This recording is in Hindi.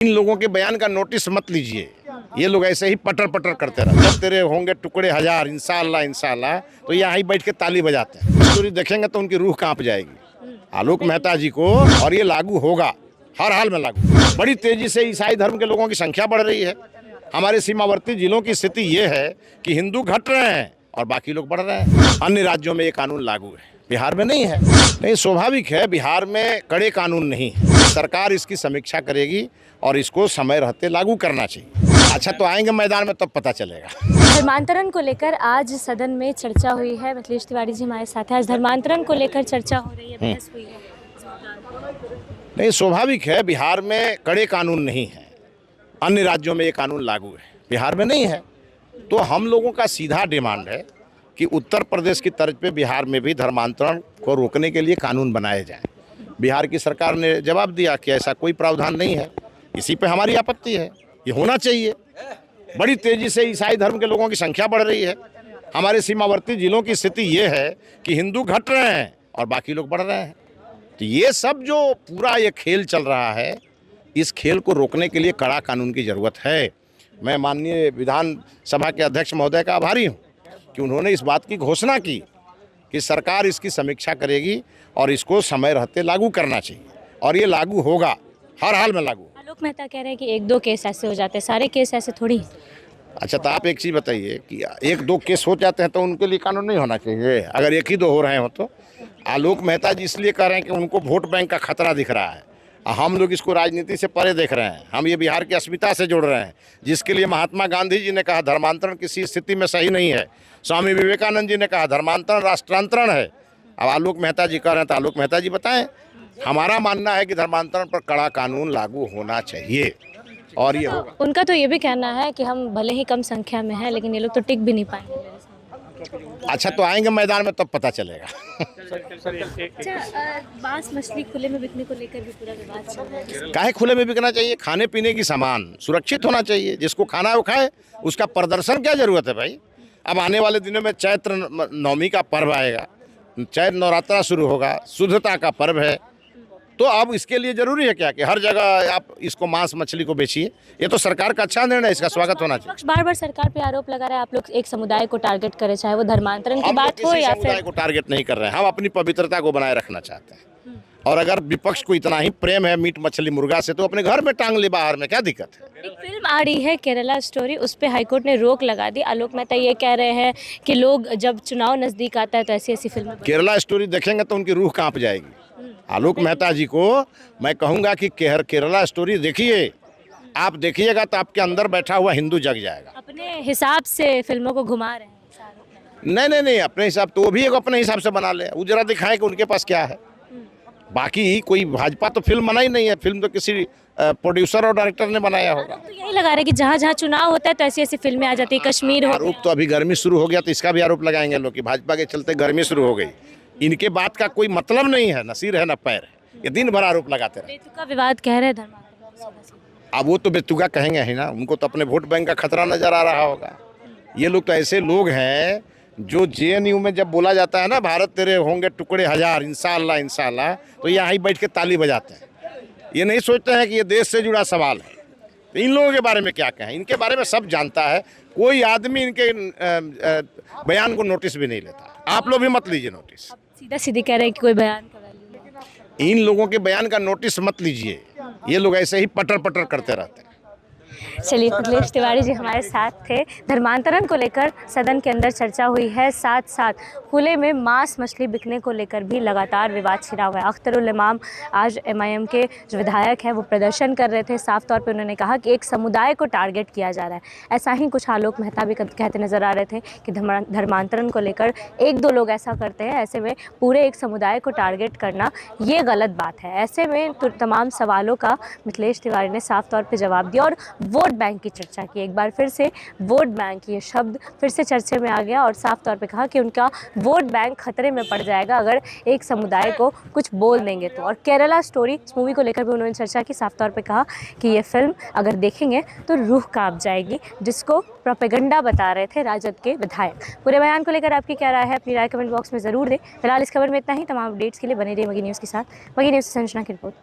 इन लोगों के बयान का नोटिस मत लीजिए। ये लोग ऐसे ही पटर पटर करते रहते हैं। जब तेरे होंगे टुकड़े हजार इंशाअल्लाह इंशाअल्लाह, तो यहाँ ही बैठ के ताली बजाते हैं। स्टोरी देखेंगे तो उनकी रूह कांप जाएगी आलोक मेहता जी को। और ये लागू होगा, हर हाल में लागू। बड़ी तेजी से ईसाई धर्म के लोगों की संख्या बढ़ रही है। हमारे सीमावर्ती जिलों की स्थिति ये है कि हिंदू घट रहे हैं और बाकी लोग बढ़ रहे हैं। अन्य राज्यों में ये कानून लागू है, बिहार में नहीं है। नहीं, स्वाभाविक है, बिहार में कड़े कानून नहीं है। सरकार इसकी समीक्षा करेगी और इसको समय रहते लागू करना चाहिए। अच्छा, तो आएंगे मैदान में तब पता चलेगा। धर्मांतरण को लेकर आज सदन में चर्चा हुई है। मिथिलेश तिवारी जी हमारे साथ हैं। आज धर्मांतरण को लेकर चर्चा हो रही है, बहस हुई है। नहीं, स्वाभाविक है, बिहार में कड़े कानून नहीं है। अन्य राज्यों में ये कानून लागू है, बिहार में नहीं है। तो हम लोगों का सीधा डिमांड है कि उत्तर प्रदेश की तर्ज पे बिहार में भी धर्मांतरण को रोकने के लिए कानून बनाए जाएं। बिहार की सरकार ने जवाब दिया कि ऐसा कोई प्रावधान नहीं है। इसी पे हमारी आपत्ति है। ये होना चाहिए। बड़ी तेजी से ईसाई धर्म के लोगों की संख्या बढ़ रही है। हमारे सीमावर्ती जिलों की स्थिति ये है कि हिंदू घट रहे हैं और बाकी लोग बढ़ रहे हैं। तो ये सब जो पूरा ये खेल चल रहा है, इस खेल को रोकने के लिए कड़ा कानून की ज़रूरत है। मैं माननीय विधानसभा के अध्यक्ष महोदय का आभारी हूँ कि उन्होंने इस बात की घोषणा की कि सरकार इसकी समीक्षा करेगी और इसको समय रहते लागू करना चाहिए। और ये लागू होगा, हर हाल में लागू। आलोक मेहता कह रहे हैं कि एक दो केस ऐसे हो जाते हैं, सारे केस ऐसे थोड़ी। अच्छा, तो आप एक चीज़ बताइए कि एक दो केस हो जाते हैं तो उनके लिए कानून नहीं होना चाहिए? अगर एक ही दो हो रहे हो तो आलोक मेहता जी इसलिए कह रहे हैं कि उनको वोट बैंक का खतरा दिख रहा है। हम लोग इसको राजनीति से परे देख रहे हैं। हम ये बिहार की अस्मिता से जोड़ रहे हैं, जिसके लिए महात्मा गांधी जी ने कहा धर्मांतरण किसी स्थिति में सही नहीं है। स्वामी विवेकानंद जी ने कहा धर्मांतरण राष्ट्रांतरण है। अब आलोक मेहता जी कह रहे हैं तो आलोक मेहता जी बताएं। हमारा मानना है कि धर्मांतरण पर कड़ा कानून लागू होना चाहिए और ये होगा। उनका तो ये भी कहना है कि हम भले ही कम संख्या में हैं, लेकिन ये लोग तो टिक भी नहीं पाएंगे। अच्छा, तो आएंगे मैदान में तब पता चलेगा। मांस मछली खुले में बिकने को लेकर भी पूरा विवाद चल रहा है। काहे खुले में बिकना चाहिए? खाने पीने की सामान सुरक्षित होना चाहिए। जिसको खाना है वो खाए, उसका प्रदर्शन क्या जरूरत है भाई? अब आने वाले दिनों में चैत्र नवमी का पर्व आएगा, चैत्र नवरात्रा शुरू होगा, शुद्धता का पर्व है। तो अब इसके लिए जरूरी है क्या कि हर जगह आप इसको मांस मछली को बेचिए? ये तो सरकार का अच्छा निर्णय है, इसका स्वागत होना चाहिए। बार बार सरकार पे आरोप लगा रहा है आप लोग एक समुदाय को टारगेट करे, चाहे वो धर्मांतरण की बात हो या समुदाय को टारगेट नहीं कर रहे हैं। हम अपनी पवित्रता को बनाए रखना चाहते हैं। और अगर विपक्ष को इतना ही प्रेम है मीट मछली मुर्गा से, तो अपने घर में टांग ले, बाहर में क्या दिक्कत है? एक फिल्म आ रही है केरला स्टोरी, उस पे हाईकोर्ट ने रोक लगा दी। आलोक मेहता ये कह रहे हैं कि लोग जब चुनाव नजदीक आता है तो ऐसी ऐसी फिल्में केरला स्टोरी देखेंगे तो उनकी रूह कांप जाएगी। आलोक मेहता जी को मैं कहूंगा कि केरला स्टोरी देखिए। आप देखिएगा तो आपके अंदर बैठा हुआ हिंदू जग जाएगा। अपने हिसाब से फिल्मों को घुमा रहे हैं। नहीं, अपने हिसाब तो वो भी एक अपने हिसाब से बना ले। वो जरा दिखाए कि उनके पास क्या है। बाकी कोई भाजपा तो फिल्म बना ही नहीं है। फिल्म तो किसी प्रोड्यूसर और डायरेक्टर ने बनाया होगा। तो यही लगा रहे कि जहाँ जहाँ चुनाव होता है तो ऐसी ऐसी फिल्में आ जाती है। कश्मीर हो आरोप तो अभी गर्मी शुरू हो गया तो इसका भी आरोप लगाएंगे लोग कि भाजपा के चलते गर्मी शुरू हो गई। इनके बात का कोई मतलब नहीं है, न सिर है न पैर है। ये दिन भर आरोप लगाते रहे। बेतुका विवाद कह रहे हैं धर्मांतरण। अब वो तो बेतुका कहेंगे ही ना, उनको तो अपने वोट बैंक का खतरा नजर आ रहा होगा। ये लोग तो ऐसे लोग हैं जो जेएनयू में जब बोला जाता है ना भारत तेरे होंगे टुकड़े हजार इंशाअल्लाह इंशाअल्लाह, तो यहाँ ही बैठ के ताली बजाते हैं। ये नहीं सोचते हैं कि ये देश से जुड़ा सवाल है। तो इन लोगों के बारे में क्या कहें? इनके बारे में सब जानता है। कोई आदमी इनके बयान को नोटिस भी नहीं लेता। आप लोग भी मत लीजिए नोटिस। सीधा सीधी कह रहे हैं कि कोई बयान का वैल्यू नहीं। इन लोगों के बयान का नोटिस मत लीजिए। ये लोग ऐसे ही पटर पटर करते रहते हैं। चलिए, मिथिलेश तिवारी जी हमारे साथ थे। धर्मांतरण को लेकर सदन के अंदर चर्चा हुई है, साथ साथ खुले में मांस मछली बिकने को लेकर भी लगातार विवाद छिड़ा हुआ है। अख्तरुल इमाम आज एमआईएम के जो विधायक हैं वो प्रदर्शन कर रहे थे। साफ तौर पे उन्होंने कहा कि एक समुदाय को टारगेट किया जा रहा है। ऐसा ही कुछ आलोक मेहता भी कहते नजर आ रहे थे कि धर्मांतरण को लेकर एक दो लोग ऐसा करते हैं, ऐसे में पूरे एक समुदाय को टारगेट करना ये गलत बात है। ऐसे में तमाम सवालों का मिथिलेश तिवारी ने साफ तौर पर जवाब दिया और वोट बैंक की चर्चा की। एक बार फिर से वोट बैंक ये शब्द फिर से चर्चे में आ गया और साफ तौर पे कहा कि उनका वोट बैंक खतरे में पड़ जाएगा अगर एक समुदाय को कुछ बोल देंगे तो। और केरला स्टोरी इस मूवी को लेकर भी उन्होंने चर्चा की। साफ तौर पे कहा कि ये फिल्म अगर देखेंगे तो रूह कांप जाएगी, जिसको प्रोपेगेंडा बता रहे थे राजद के विधायक। पूरे बयान को लेकर आपकी क्या राय है? अपनी राय कमेंट बॉक्स में ज़रूर दें। फिलहाल इस खबर में इतना ही। तमाम अपडेट्स के लिए बने रहिए मगी न्यूज़ के साथ। मगी न्यूज़ से संजना की रिपोर्ट।